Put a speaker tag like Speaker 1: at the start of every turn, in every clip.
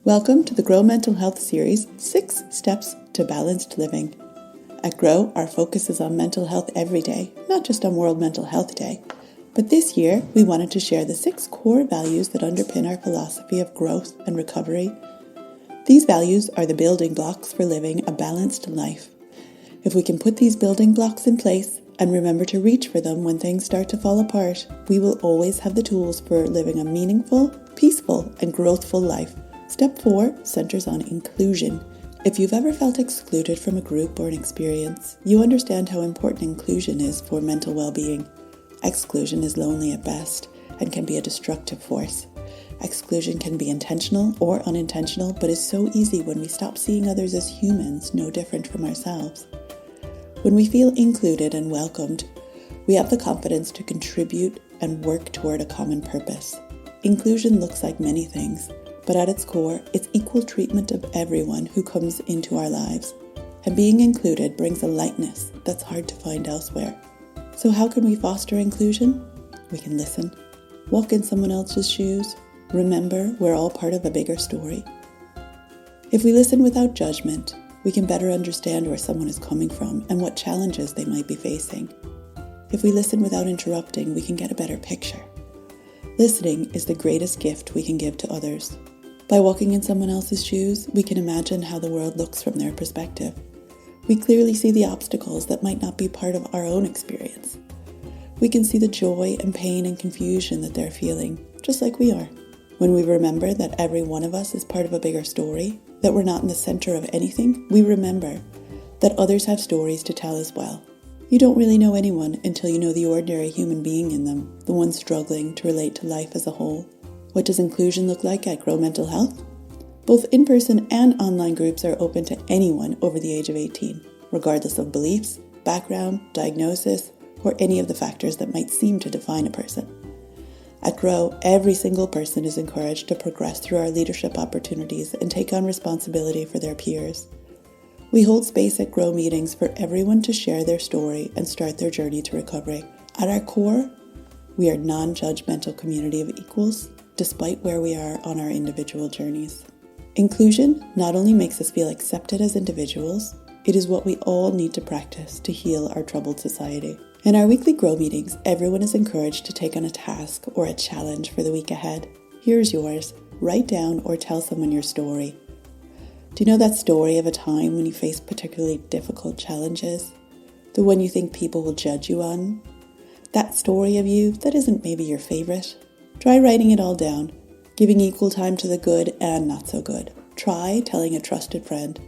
Speaker 1: Welcome to the Grow Mental Health Series, 6 Steps to Balanced Living. At Grow, our focus is on mental health every day, not just on World Mental Health Day. But this year, we wanted to share the 6 core values that underpin our philosophy of growth and recovery. These values are the building blocks for living a balanced life. If we can put these building blocks in place and remember to reach for them when things start to fall apart, we will always have the tools for living a meaningful, peaceful, and growthful life. Step 4 centers on inclusion. If you've ever felt excluded from a group or an experience, you understand how important inclusion is for mental well-being. Exclusion is lonely at best and can be a destructive force. Exclusion can be intentional or unintentional, but is so easy when we stop seeing others as humans, no different from ourselves. When we feel included and welcomed, we have the confidence to contribute and work toward a common purpose. Inclusion looks like many things, but at its core, it's equal treatment of everyone who comes into our lives. And being included brings a lightness that's hard to find elsewhere. So how can we foster inclusion? We can listen, walk in someone else's shoes, remember we're all part of a bigger story. If we listen without judgment, we can better understand where someone is coming from and what challenges they might be facing. If we listen without interrupting, we can get a better picture. Listening is the greatest gift we can give to others. By walking in someone else's shoes, we can imagine how the world looks from their perspective. We clearly see the obstacles that might not be part of our own experience. We can see the joy and pain and confusion that they're feeling, just like we are. When we remember that every one of us is part of a bigger story, that we're not in the center of anything, we remember that others have stories to tell as well. You don't really know anyone until you know the ordinary human being in them, the one struggling to relate to life as a whole. What does inclusion look like at Grow Mental Health? Both in-person and online groups are open to anyone over the age of 18, regardless of beliefs, background, diagnosis, or any of the factors that might seem to define a person. At Grow, every single person is encouraged to progress through our leadership opportunities and take on responsibility for their peers. We hold space at Grow meetings for everyone to share their story and start their journey to recovery. At our core, we are a non-judgmental community of equals, despite where we are on our individual journeys. Inclusion not only makes us feel accepted as individuals, it is what we all need to practice to heal our troubled society. In our weekly Grow meetings, everyone is encouraged to take on a task or a challenge for the week ahead. Here's yours. Write down or tell someone your story. Do you know that story of a time when you faced particularly difficult challenges? The one you think people will judge you on? That story of you that isn't maybe your favorite? Try writing it all down, giving equal time to the good and not so good. Try telling a trusted friend.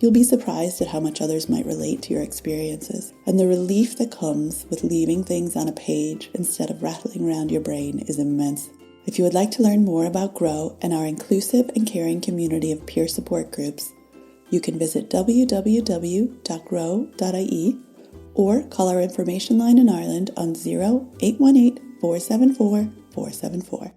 Speaker 1: You'll be surprised at how much others might relate to your experiences, and the relief that comes with leaving things on a page instead of rattling around your brain is immense. If you would like to learn more about Grow and our inclusive and caring community of peer support groups, you can visit www.grow.ie or call our information line in Ireland on 0818 474 474.